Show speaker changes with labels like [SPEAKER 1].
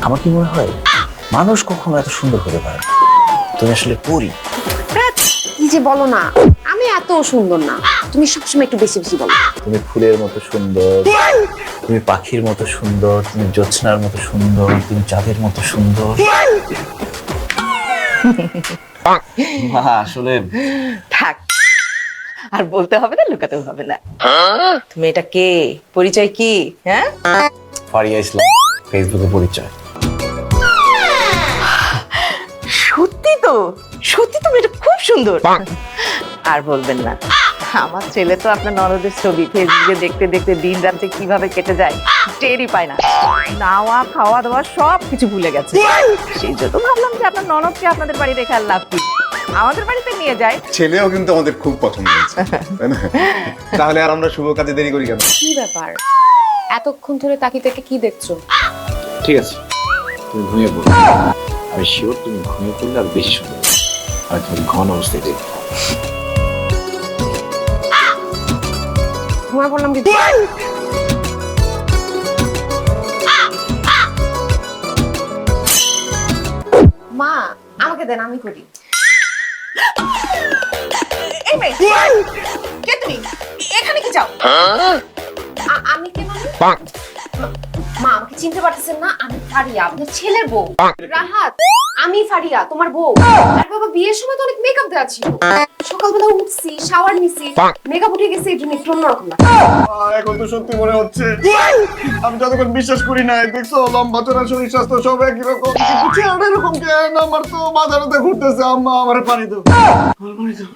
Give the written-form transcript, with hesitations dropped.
[SPEAKER 1] আমার কি মনে হয় মানুষ কখনো এত সুন্দর হতে পারে না। তুমি আসলে পরি।
[SPEAKER 2] কি যে বলো না, আমি এত সুন্দর না, তুমি সবসময় একটু বেশি বেশি বলো।
[SPEAKER 1] তুমি ফুলের মতো সুন্দর, তুমি পাখির মতো সুন্দর, তুমি জ্যোৎস্নার মতো সুন্দর, তুমি চাঁদের মতো সুন্দর। মা আসলে
[SPEAKER 3] থাক, আর বলতে হবে না, লুকাতেও হবে না। তুমি এটা কে, পরিচয় কি? হ্যাঁ,
[SPEAKER 1] ফারিয়া ইসলাম, ফেসবুকে পরিচয়।
[SPEAKER 3] সত্যি তো, সত্যি তুমি এটা খুব সুন্দর। আর বলবেন না, আমার ছেলে তো আপনার ননদের ছবি ফেসবুকে দেখতে দেখতে দিন রাতে কিভাবে কেটে যায় টেরই পায় না। নাওয়া খাওয়া দাওয়া সব কিছু ভুলে গেছে। সেই জন্য ভাবলাম যে আপনার ননদকে আপনাদের বাড়ি রেখে আর লাভ কি, আমাদের বাড়িতে নিয়ে যায়।
[SPEAKER 4] ছেলেও কিন্তু আমাদের খুব পছন্দ হয়েছে, তাই না? তাহলে আর আমরা শুভ কাজে দেরি করি কেন?
[SPEAKER 2] কি ব্যাপার, এতক্ষণ ধরে তাকিয়ে থেকে কি দেখছো?
[SPEAKER 1] ঠিক আছে, তুমি ঘুমিয়ে পড়ো। আমি শিওর তুমি ঘুমিয়ে পড়লে আর বেশি সুন্দর হবে। আমি তোমার ঘন অবস্থায় দেখবো।
[SPEAKER 2] ঘুমায় বললাম কি? মা আমাকে দেন, আমি করি।
[SPEAKER 3] এই মেয়ে, কে তুমি? এখানে কি চাও?
[SPEAKER 2] আমি কে মানে? মা আমাকে চিনতে পারতেছেন না? আমি ফারিয়া, আপনার ছেলের বউ। রাহাত, আমি ফারিয়া তোমার বউ। আর বাবা বিয়ের সময় তো অনেক মেকআপ দেওয়া ছিল, সকালবেলা উঠছি, শাওয়ার নিছি, মেকআপ উঠে গেছে, এই জন্য একটু অন্যরকম লাগে।
[SPEAKER 4] এখন তো সত্যি মনে হচ্ছে। আমি যতক্ষণ বিশ্বাস করি না, দেখছো লম্বা চড়া শরীর স্বাস্থ্য সব একই রকম, কিন্তু চেহারা এরকম কেন? আমার তো মাথাটাতে ঘুরতেছে। আম্মা আমার পানি দাও, আমার পানি দাও।